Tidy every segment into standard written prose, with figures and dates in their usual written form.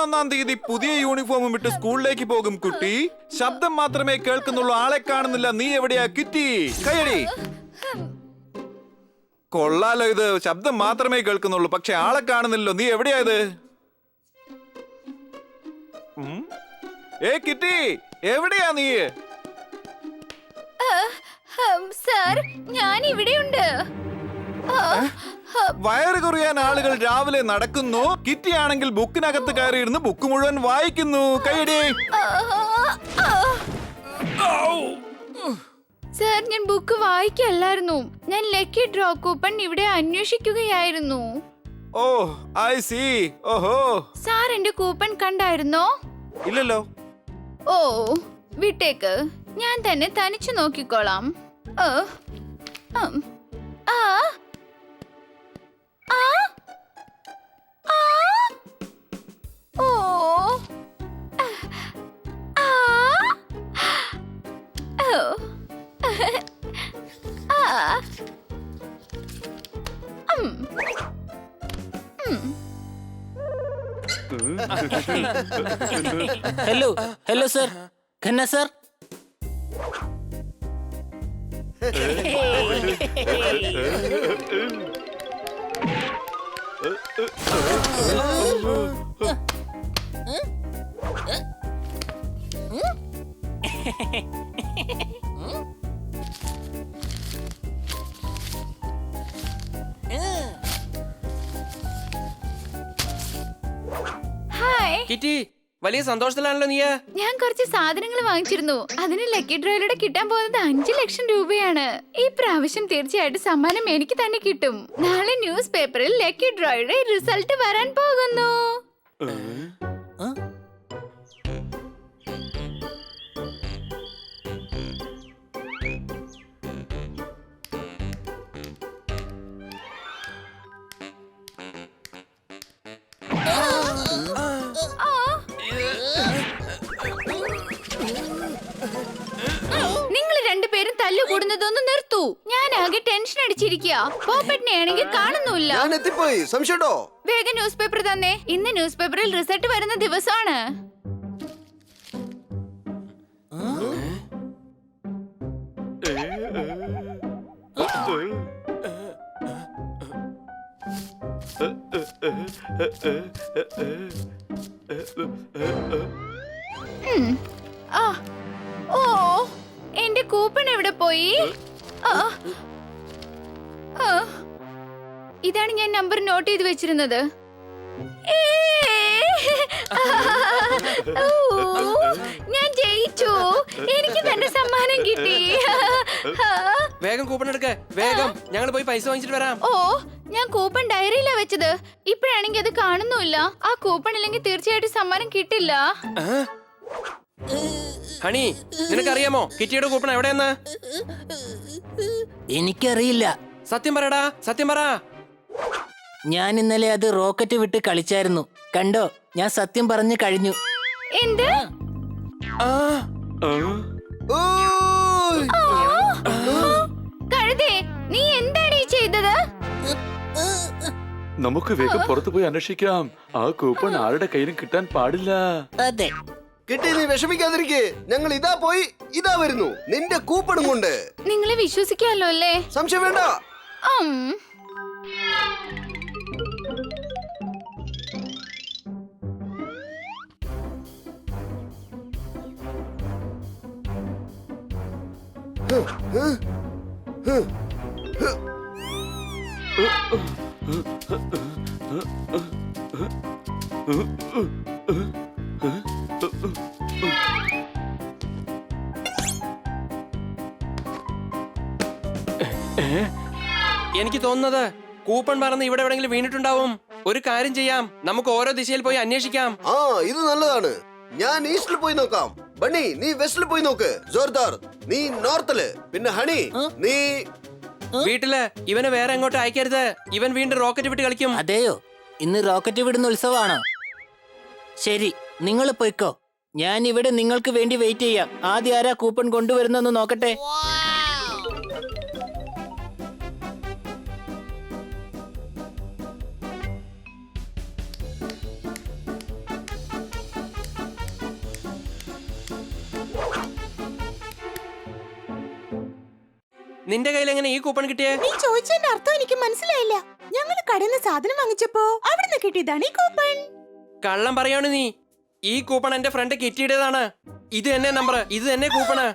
11-ാം തീയതി പുതിയ യൂണിഫോമും ഇട്ട് സ്കൂളിലേക്ക് പോകും കുട്ടി. ശബ്ദം മാത്രമേ കേൾക്കുന്നുള്ളൂ, ആളെ കാണുന്നില്ല. നീ എവിടെയാ കിറ്റി? കയ്യടി. കൊള്ളാലോ, ഇത് ശബ്ദം മാത്രമേ കേൾക്കുന്നുള്ളൂ, പക്ഷെ ആളെ കാണുന്നില്ലല്ലോ. നീ എവിടെയാ ഇത്? കിറ്റി, എവിടെയാ നീ? സർ, ഞാൻ ഇവിടെയുണ്ട്. വയറ് കുറയാൻ ആളുകൾ രാവിലെ നടക്കുന്നു. കിറ്റി ആണെങ്കിൽ ബുക്കിനകത്ത് കയറിയിരുന്ന് ബുക്ക് മുഴുവൻ വായിക്കുന്നു. കൈയടി. സർ, ഞാൻ ബുക്ക് വായിക്കല്ലായിരുന്നു. ഞാൻ ലക്കി ഡ്രോ കൂപ്പൺ ഇവിടെ അന്വേഷിക്കുകയായിരുന്നു. Oh, I see. ഓഹോ. സാർ എന്റെ കൂപ്പൺ കണ്ടായിരുന്നോ? ഇല്ലല്ലോ. ഓ, വിട്ടേക്ക്. ഞാൻ തന്നെ തനിച്ചു നോക്കിക്കോളാം. ഓ hello hello sir, Khanna sir. Hi Kitty, വലിയ സന്തോഷത്തിലാണല്ലോ നീ. ഞാൻ കുറച്ച് സാധനങ്ങൾ വാങ്ങിച്ചിരുന്നു. അതിന് ലക്കി ഡ്രോയിലൂടെ കിട്ടാൻ പോകുന്നത് 5 ലക്ഷം രൂപയാണ്. ഈ പ്രാവശ്യം തീർച്ചയായിട്ടും സമ്മാനം എനിക്ക് തന്നെ കിട്ടും. നാളെ ന്യൂസ് പേപ്പറിൽ ലക്കി ഡ്രോയുടെ റിസൾട്ട് വരാൻ പോകുന്നു. നിങ്ങൾ രണ്ടുപേരും തല്ലുകൂടുന്നതൊന്ന് നിർത്തൂ. ഞാൻ ആകെ ടെൻഷൻ അടിച്ചിരിക്കുക. പോപ്പറ്റിനെ ആണെങ്കിൽ കാണുന്നില്ല. വേഗം ന്യൂസ് പേപ്പർ തന്നെ. ഇന്ന് ന്യൂസ് പേപ്പറിൽ റിസൾട്ട് വരുന്ന ദിവസമാണ്. ഓ, എന്റെ കൂപ്പൺ എവിടെ പോയി? ഇതാണ് ഞാൻ നമ്പർ നോട്ട് ചെയ്ത് വെച്ചിരുന്നത്. ഞാൻ ജയിച്ചു. എനിക്ക് തന്നെ സമ്മാനം കിട്ടി. വേഗം കൂപ്പൺ എടുക്ക, വേഗം. ഞങ്ങൾ പോയി പൈസ വാങ്ങിച്ചിട്ട് വരാം. ഓ, ഞാൻ കൂപ്പൺ ഡയറിയിലാ വെച്ചത്. ഇപ്പഴാണെങ്കിൽ അത് കാണുന്നുമില്ല. ആ കൂപ്പൺ ഇല്ലെങ്കിൽ തീർച്ചയായിട്ടും സമ്മാനം കിട്ടില്ല. ഹണി, നിനക്കറിയാമോ കിറ്റിയുടെ കൂപ്പൺ എവിടെയെന്ന്? എനിക്കറിയില്ല. സത്യം പറയടാ, സത്യം പറ. ഞാൻ ഇന്നലെ അത് റോക്കറ്റ് വിട്ട് കളിച്ചായിരുന്നു. കണ്ടോ, ഞാൻ സത്യം പറഞ്ഞു കഴിഞ്ഞു. എന്ത്? കഴുതേ, നീ എന്താണ് ഈ ചെയ്തത്? നമുക്ക് വേഗം പുറത്തു പോയി അന്വേഷിക്കാം. ആ കൂപ്പൺ ആരുടെ കയ്യിലും കിട്ടാൻ പാടില്ല. അതെ. കിട്ടി, നീ വിഷമിക്കാതിരിക്കെ. ഞങ്ങൾ ഇതാ വരുന്നു നിന്റെ കൂപ്പണും കൊണ്ട്. നിങ്ങളെ വിശ്വസിക്കാമല്ലോ അല്ലേ? സംശയം വേണ്ട. എനിക്ക് തോന്നുന്നത് കൂപ്പൺ പറന്ന് ഇവിടെ എവിടെങ്കിലും വീണിട്ടുണ്ടാവും. ഒരു കാര്യം ചെയ്യാം, നമുക്ക് ഓരോ ദിശയിൽ പോയി അന്വേഷിക്കാം. ഇത് നല്ലതാണ്. ഞാൻ ഈസ്റ്റിൽ പോയി നോക്കാം. ബണ്ണി, നീ വെസ്റ്റിൽ പോയി നോക്ക്. ജോർദാർ, നീ നോർത്തില്. പിന്നെ ഹണി, നീ വീട്ടില്. ഇവനെ വേറെ എങ്ങോട്ട് അയക്കരുത്. ഇവൻ വീണ്ടും റോക്കറ്റ് വിട്ട് കളിക്കും. അതെയോ? ഇന്ന് റോക്കറ്റ് വിടുന്ന ഉത്സവമാണോ? ശരി, നിങ്ങൾ പോയിക്കോ. ഞാൻ ഇവിടെ നിങ്ങൾക്ക് വേണ്ടി വെയിറ്റ് ചെയ്യാം. ആദ്യം ആരാ കൂപ്പൺ കൊണ്ടുവരുന്നെന്ന് നോക്കട്ടെ. നിന്റെ കയ്യിൽ എങ്ങനെ ഈ കൂപ്പൺ കിട്ടിയേ? നീ ചോദിച്ചതിന്റെ അർത്ഥം എനിക്ക് മനസ്സിലായില്ല. ഞങ്ങൾ കടയിൽ നിന്ന് സാധനം വാങ്ങിച്ചപ്പോ അവിടുന്ന് കിട്ടിയതാണ് ഈ കൂപ്പൺ. കള്ളം പറയാണ് നീ. ഈ കൂപ്പൺ എന്റെ ഫ്രണ്ട് കിറ്റിയുടേതാണ്. ഇത് തന്നെ നമ്പർ, ഇത് തന്നെ കൂപ്പണ്.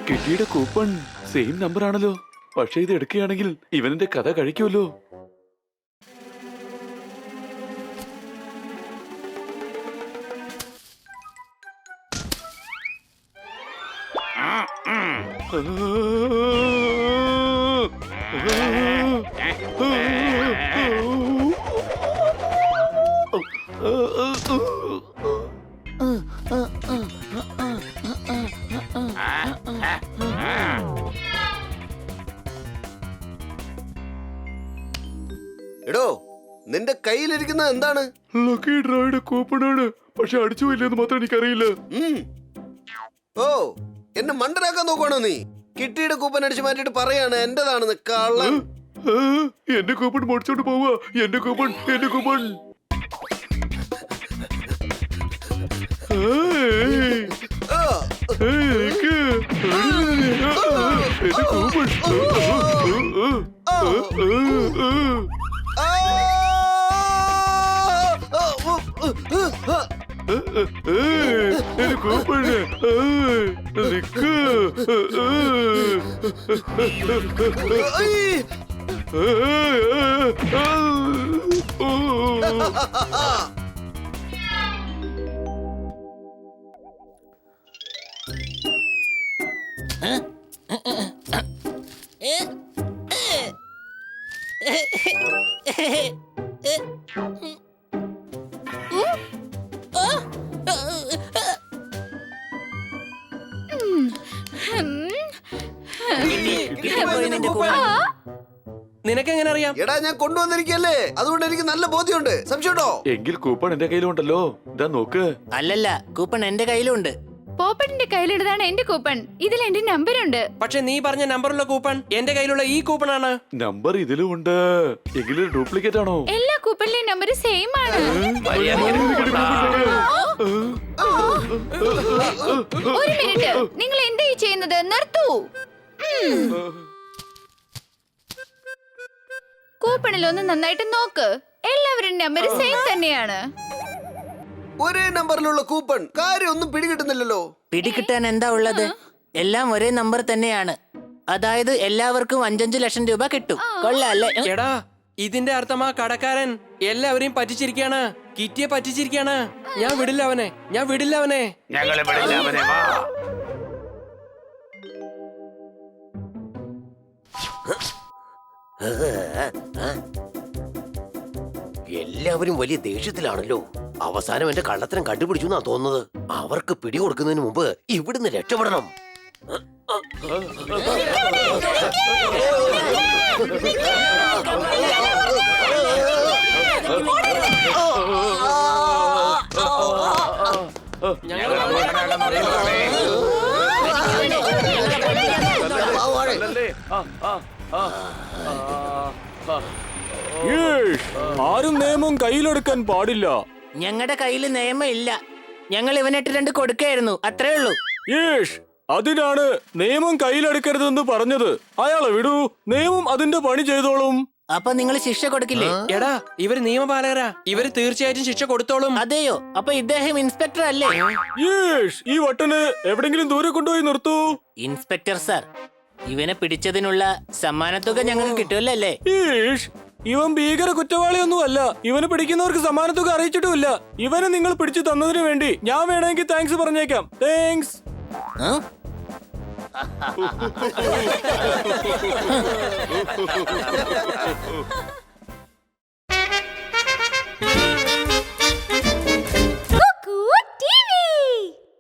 കിട്ടിയുടെ കൂപ്പൺ സെയിം നമ്പർ ആണല്ലോ. പക്ഷെ ഇത് എടുക്കുകയാണെങ്കിൽ ഇവന്റെ കഥ കഴിക്കുമല്ലോ. എടോ, നിന്റെ കയ്യിലിരിക്കുന്ന എന്താണ്? ലക്കി ഡ്രോയുടെ കൂപ്പണാണ്. പക്ഷെ അടിച്ചു ഇല്ലെന്ന് മാത്രം എനിക്കറിയില്ല. ഓ, എന്നെ മണ്ടനാക്കാൻ നോക്കുവാണോ നീ? കിട്ടിയുടെ കൂപ്പൺ അടിച്ചു മാറ്റിട്ട് പറയാണ് എന്റേതാണെന്ന്. കള്ളൻ. എന്റെ കൂപ്പൺ മുടിച്ചോണ്ട് പോവാ. എന്റെ കൂപ്പൺ, എന്റെ കൂപ്പൺ. എന്റെ കൂപ്പൺ. എന്റെ കൂപ്പൺ. നിക്ക്. നിനക്കെങ്ങനെ അറിയാം? എടാ, ഞാൻ കൊണ്ടുവന്നിരിക്കല്ലേ, അതുകൊണ്ട് എനിക്ക് നല്ല ബോധ്യമുണ്ട്. സംശയമുണ്ടോ? എങ്കിൽ കൂപ്പൺ എന്റെ കയ്യിലുണ്ടല്ലോ. ഇതാ നോക്ക്. അല്ലല്ല, കൂപ്പൺ എന്റെ കയ്യിലുണ്ട്. പോപ്പറ്റിന്റെ കയ്യിലിടുന്നതാണ് എന്റെ കൂപ്പൺ. ഇതിൽ എന്റെ നമ്പറുണ്ട്. പക്ഷെ നീ പറഞ്ഞ നമ്പറുള്ള കൂപ്പൺ എന്റെ കയ്യിലുള്ള ഈ കൂപ്പൺ ആണ്. നമ്പർ ഇതിലും ഉണ്ട്. എങ്കിലും ഡ്യൂപ്ലിക്കേറ്റ് ആണോ? എല്ലാ കൂപ്പണിലെയും നമ്പർ സെയിം ആണ്. ഒരു മിനിറ്റ്, നിങ്ങൾ എന്താ ഈ ചെയ്യുന്നത്? നിർത്തൂ. കൂപ്പണിൽ ഒന്ന് നന്നായിട്ട് നോക്ക്. എല്ലാവരും നമ്പർ സെയിം തന്നെയാണ്. ഒരേ നമ്പറിലുള്ള കൂപ്പൺ. കാര്യം ഒന്നും പിടികിട്ടുന്നില്ലല്ലോ. പിടികിട്ടാൻ എന്താ ഉള്ളത്? എല്ലാം ഒരേ നമ്പർ തന്നെയാണ്. അതായത് എല്ലാവർക്കും 5-5 ലക്ഷം രൂപ കിട്ടും. കൊള്ളാല്ലേ? എടാ, ഇതിന്റെ അർത്ഥം ആ കടക്കാരൻ എല്ലാവരെയും പറ്റിച്ചിരിക്കാണ്. കിറ്റിയെ പറ്റിച്ചിരിക്കാണ്. ഞാൻ വിടില്ല അവനെ, ഞാൻ വിടില്ല അവനെ. ഞങ്ങളെ വിടില്ല അവനെ. വാ. എല്ലാവരും വലിയ ദേഷ്യത്തിലാണല്ലോ. അവസാനം എന്റെ കള്ളത്തരം കണ്ടുപിടിച്ചു എന്നാ തോന്നുന്നത്. അവർക്ക് പിടികൊടുക്കുന്നതിന് മുമ്പ് ഇവിടുന്ന് രക്ഷപ്പെടണം. ആരും നിയമം കയ്യിലെടുക്കാൻ പാടില്ല. ഞങ്ങളുടെ കയ്യിൽ നിയമം ഇല്ല. ഞങ്ങൾ ഇവനിട്ട് 2 കൊടുക്കായിരുന്നു, അത്രേ ഉള്ളൂ. അതിനാണ് നിയമം കയ്യിലെടുക്കരുതെന്ന് പറഞ്ഞത്. അയാളെ വിടൂ, നിയമം അതിന്റെ പണി ചെയ്തോളും. അപ്പൊ നിങ്ങൾ ശിക്ഷ കൊടുക്കില്ലേ? എടാ, ഇവര് നിയമപാലകരാ. ഇവര് തീർച്ചയായിട്ടും ശിക്ഷ കൊടുത്തോളും. അതെയോ? അപ്പൊ ഇദ്ദേഹം ഇൻസ്പെക്ടർ അല്ലേ? ഈ വട്ടന് എവിടെങ്കിലും ദൂരെ കൊണ്ടുപോയി നിർത്തൂ. ഇൻസ്പെക്ടർ സാർ, ഇവനെ പിടിച്ചതിനുള്ള സമ്മാനത്തുക ഞങ്ങൾക്ക് കിട്ടുമല്ലേ? ഇവൻ ഭീകര കുറ്റവാളിയൊന്നും അല്ല. ഇവന് പിടിക്കുന്നവർക്ക് സമ്മാനത്തുക അറിയിച്ചിട്ടുമില്ല. ഇവനെ നിങ്ങൾ പിടിച്ചു തന്നതിന് വേണ്ടി ഞാൻ വേണമെങ്കിൽ താങ്ക്സ് പറഞ്ഞേക്കാം. താങ്ക്സ്.